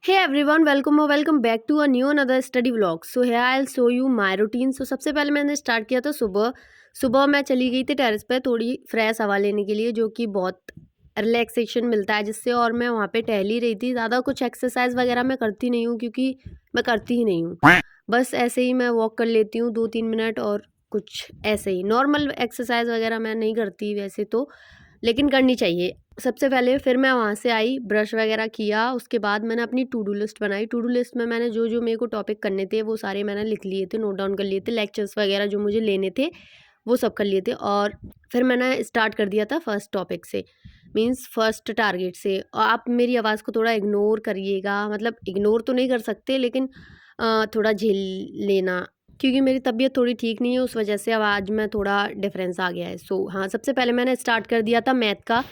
Hey everyone, welcome back to a new another study vlog. So here I'll show you my routine. So सबसे पहले मैंने start किया था सुबह सुबह मैं चली गई थी टेरेस पे थोड़ी फ्रेश हवा लेने के लिए, जो कि बहुत रिलैक्सेशन मिलता है जिससे। और मैं वहाँ पे टहल ही रही थी। ज़्यादा कुछ एक्सरसाइज वगैरह मैं करती नहीं हूँ क्योंकि मैं करती ही नहीं हूँ। बस ऐसे ही मैं वॉक कर लेती हूँ 2-3 मिनट, और कुछ ऐसे ही नॉर्मल एक्सरसाइज वगैरह मैं नहीं करती वैसे तो, लेकिन करनी चाहिए। सबसे पहले फिर मैं वहाँ से आई, ब्रश वगैरह किया, उसके बाद मैंने अपनी टू डू लिस्ट बनाई। टू डू लिस्ट में मैंने जो जो मेरे को टॉपिक करने थे वो सारे मैंने लिख लिए थे, नोट डाउन कर लिए थे। लेक्चर्स वगैरह जो मुझे लेने थे वो सब कर लिए थे। और फिर मैंने स्टार्ट कर दिया था फर्स्ट टॉपिक से, मीन्स फर्स्ट टारगेट से। और आप मेरी आवाज़ को थोड़ा इग्नोर करिएगा, मतलब इग्नोर तो नहीं कर सकते लेकिन थोड़ा झेल लेना, क्योंकि मेरी तबीयत थोड़ी ठीक नहीं है, उस वजह से आवाज़ में थोड़ा डिफरेंस आ गया है। सो हाँ, सबसे पहले मैंने स्टार्ट कर दिया था मैथ का।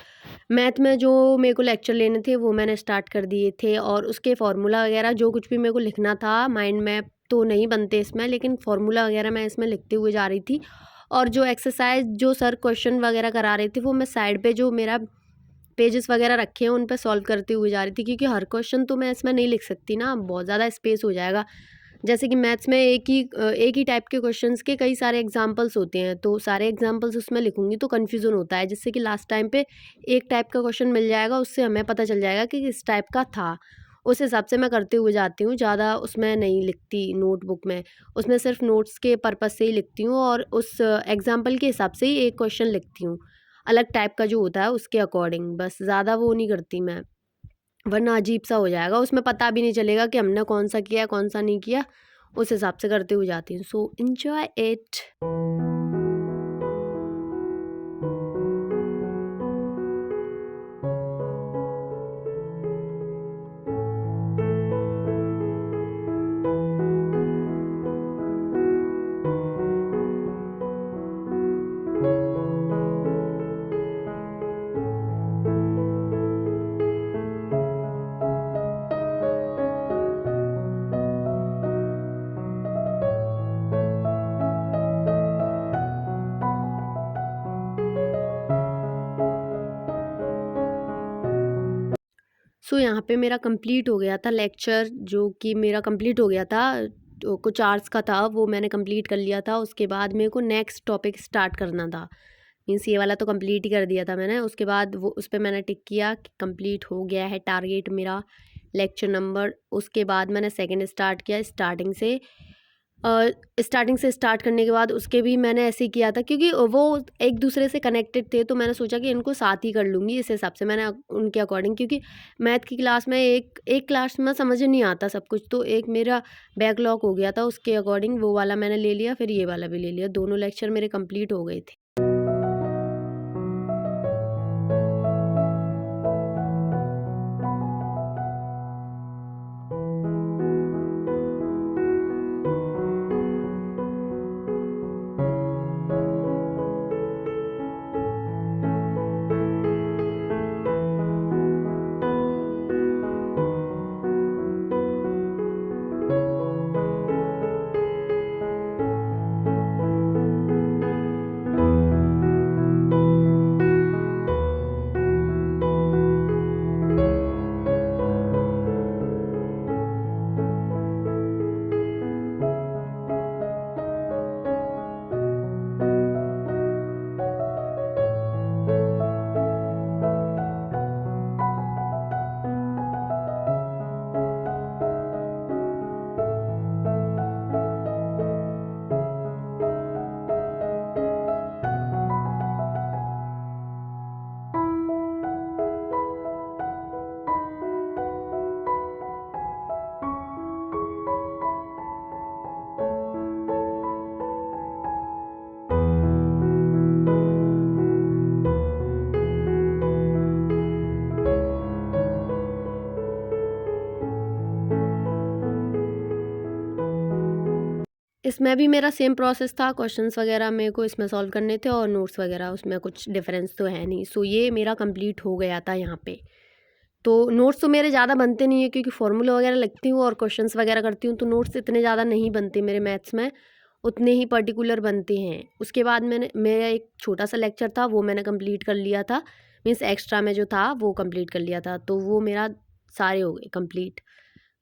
मैथ में जो मेरे को लेक्चर लेने थे वो मैंने स्टार्ट कर दिए थे, और उसके फार्मूला वगैरह जो कुछ भी मेरे को लिखना था, माइंड मैप तो नहीं बनते इसमें, लेकिन फार्मूला वगैरह मैं इसमें लिखते हुए जा रही थी। और जो एक्सरसाइज जो सर क्वेश्चन वगैरह करा रहे थे वो मैं साइड पे जो मेरा पेजेस वगैरह रखे हैं उन पे सॉल्व करते हुए जा रही थी, क्योंकि हर क्वेश्चन तो मैं इसमें नहीं लिख सकती ना, बहुत ज़्यादा स्पेस हो जाएगा। जैसे कि मैथ्स में एक ही टाइप के क्वेश्चंस के कई सारे एग्जांपल्स होते हैं, तो सारे एग्जांपल्स उसमें लिखूंगी तो कन्फ्यूज़न होता है, जिससे कि लास्ट टाइम पे एक टाइप का क्वेश्चन मिल जाएगा, उससे हमें पता चल जाएगा कि किस टाइप का था। उस हिसाब से मैं करते हुए जाती हूँ, ज़्यादा उसमें नहीं लिखती नोटबुक में। उसमें सिर्फ नोट्स के पर्पज़ से ही लिखती हूँ, और उस एग्जाम्पल के हिसाब से ही एक क्वेश्चन लिखती हूँ, अलग टाइप का जो होता है उसके अकॉर्डिंग। बस ज़्यादा वो नहीं करती मैं, वरना अजीब सा हो जाएगा, उसमें पता भी नहीं चलेगा कि हमने कौन सा किया कौन सा नहीं किया। उस हिसाब से करते हुए जाती हूँ। So enjoy it. सो यहाँ पे मेरा कंप्लीट हो गया था लेक्चर, जो कि मेरा कंप्लीट हो गया था, तो कुछ आवर्स का था, वो मैंने कंप्लीट कर लिया था। उसके बाद मेरे को नेक्स्ट टॉपिक स्टार्ट करना था, मीन्स ये वाला तो कंप्लीट ही कर दिया था मैंने। उसके बाद वो उस पर मैंने टिक किया कि कंप्लीट हो गया है टारगेट मेरा, लेक्चर नंबर। उसके बाद मैंने सेकंड स्टार्ट किया स्टार्टिंग से स्टार्ट करने के बाद उसके भी मैंने ऐसे ही किया था, क्योंकि वो एक दूसरे से कनेक्टेड थे, तो मैंने सोचा कि इनको साथ ही कर लूँगी। इस हिसाब से मैंने उनके अकॉर्डिंग, क्योंकि मैथ की क्लास में एक क्लास में समझ नहीं आता सब कुछ, तो एक मेरा बैकलॉग हो गया था, उसके अकॉर्डिंग वो वाला मैंने ले लिया, फिर ये वाला भी ले लिया। दोनों लेक्चर मेरे कंप्लीट हो गए थे। इसमें भी मेरा सेम प्रोसेस था, क्वेश्चंस वगैरह मेरे को इसमें सॉल्व करने थे, और नोट्स वगैरह, उसमें कुछ डिफरेंस तो है नहीं। सो ये मेरा कंप्लीट हो गया था यहाँ पे। तो नोट्स तो मेरे ज़्यादा बनते नहीं है, क्योंकि फार्मूला वगैरह लिखती हूँ और क्वेश्चंस वगैरह करती हूँ, तो नोट्स इतने ज़्यादा नहीं बनते मेरे मैथ्स में, उतने ही पर्टिकुलर बनते हैं। उसके बाद मेरा एक छोटा सा लेक्चर था, वो मैंने कंप्लीट कर लिया था, मीन्स एक्स्ट्रा में जो था वो कंप्लीट कर लिया था, तो वो मेरा सारे हो गए कंप्लीट।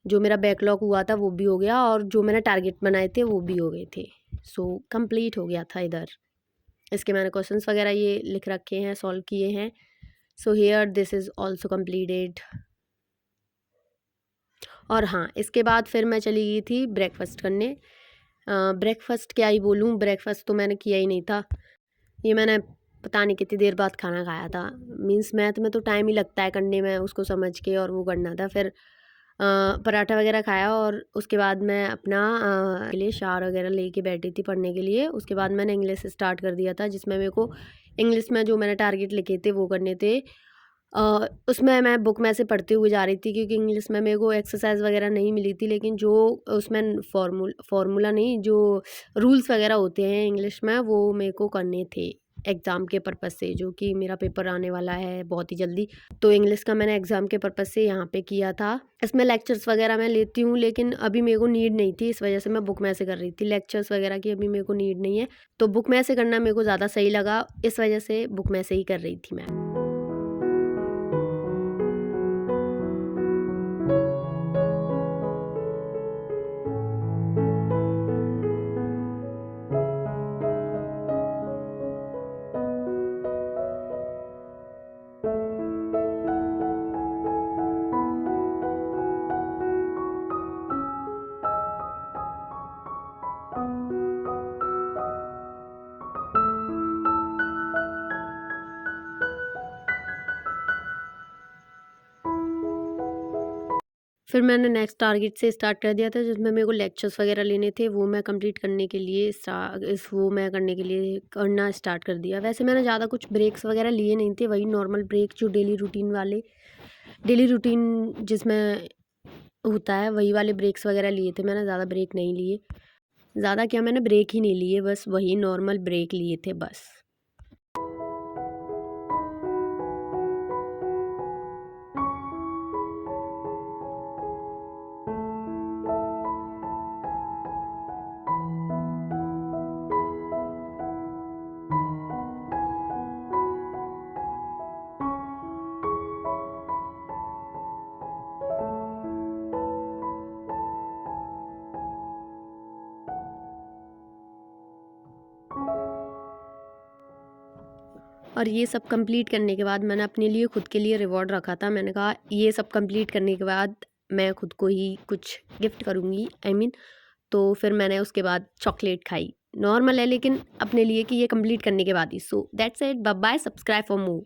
जो मेरा बैकलॉग हुआ था वो भी हो गया और जो मैंने टारगेट बनाए थे वो भी हो गए थे। सो कंप्लीट हो गया था इधर। इसके मैंने क्वेश्चंस वगैरह ये लिख रखे हैं, सॉल्व किए हैं। So here this is also completed. और हाँ, इसके बाद फिर मैं चली गई थी ब्रेकफास्ट करने। ब्रेकफास्ट क्या ही बोलूँ, ब्रेकफास्ट तो मैंने किया ही नहीं था। ये मैंने पता नहीं कितनी देर बाद खाना खाया था। मीन्स मैथ में तो टाइम ही लगता है करने में, उसको समझ के और वो करना था। फिर पराठा वगैरह खाया और उसके बाद मैं अपना के लिए शावर वगैरह लेके बैठी थी पढ़ने के लिए। उसके बाद मैंने इंग्लिश स्टार्ट कर दिया था, जिसमें मेरे को इंग्लिश में जो मैंने टारगेट लिखे थे वो करने थे। उसमें मैं बुक में से पढ़ते हुए जा रही थी, क्योंकि इंग्लिश में मेरे को एक्सरसाइज वगैरह नहीं मिली थी, लेकिन जो उसमें फार्मूला नहीं, जो रूल्स वगैरह होते हैं इंग्लिश में, वो मेरे को करने थे एग्ज़ाम के पर्पज़ से, जो कि मेरा पेपर आने वाला है बहुत ही जल्दी। तो इंग्लिश का मैंने एग्ज़ाम के पर्पज़ से यहाँ पे किया था। इसमें लेक्चर्स वगैरह मैं लेती हूँ, लेकिन अभी मेरे को नीड नहीं थी, इस वजह से मैं बुक में से कर रही थी। लेक्चर्स वगैरह की अभी मेरे को नीड नहीं है, तो बुक में से करना मेरे को ज़्यादा सही लगा, इस वजह से बुक में से ही कर रही थी मैं। फिर मैंने नेक्स्ट टारगेट से स्टार्ट कर दिया था, जिसमें मेरे को लेक्चर्स वगैरह लेने थे, वो मैं कंप्लीट करने के लिए करना स्टार्ट कर दिया। वैसे मैंने ज़्यादा कुछ ब्रेक्स वगैरह लिए नहीं थे, वही नॉर्मल ब्रेक जो डेली रूटीन जिसमें होता है, वही वाले ब्रेक्स वगैरह लिए थे मैंने, ज़्यादा ब्रेक नहीं लिए। ज़्यादा क्या, मैंने ब्रेक ही नहीं लिए, बस वही नॉर्मल ब्रेक लिए थे बस। और ये सब कंप्लीट करने के बाद मैंने अपने लिए खुद के लिए रिवॉर्ड रखा था। मैंने कहा ये सब कंप्लीट करने के बाद मैं खुद को ही कुछ गिफ्ट करूँगी, तो फिर मैंने उसके बाद चॉकलेट खाई। नॉर्मल है लेकिन अपने लिए कि ये कंप्लीट करने के बाद ही। So that's it, bye bye, subscribe for more.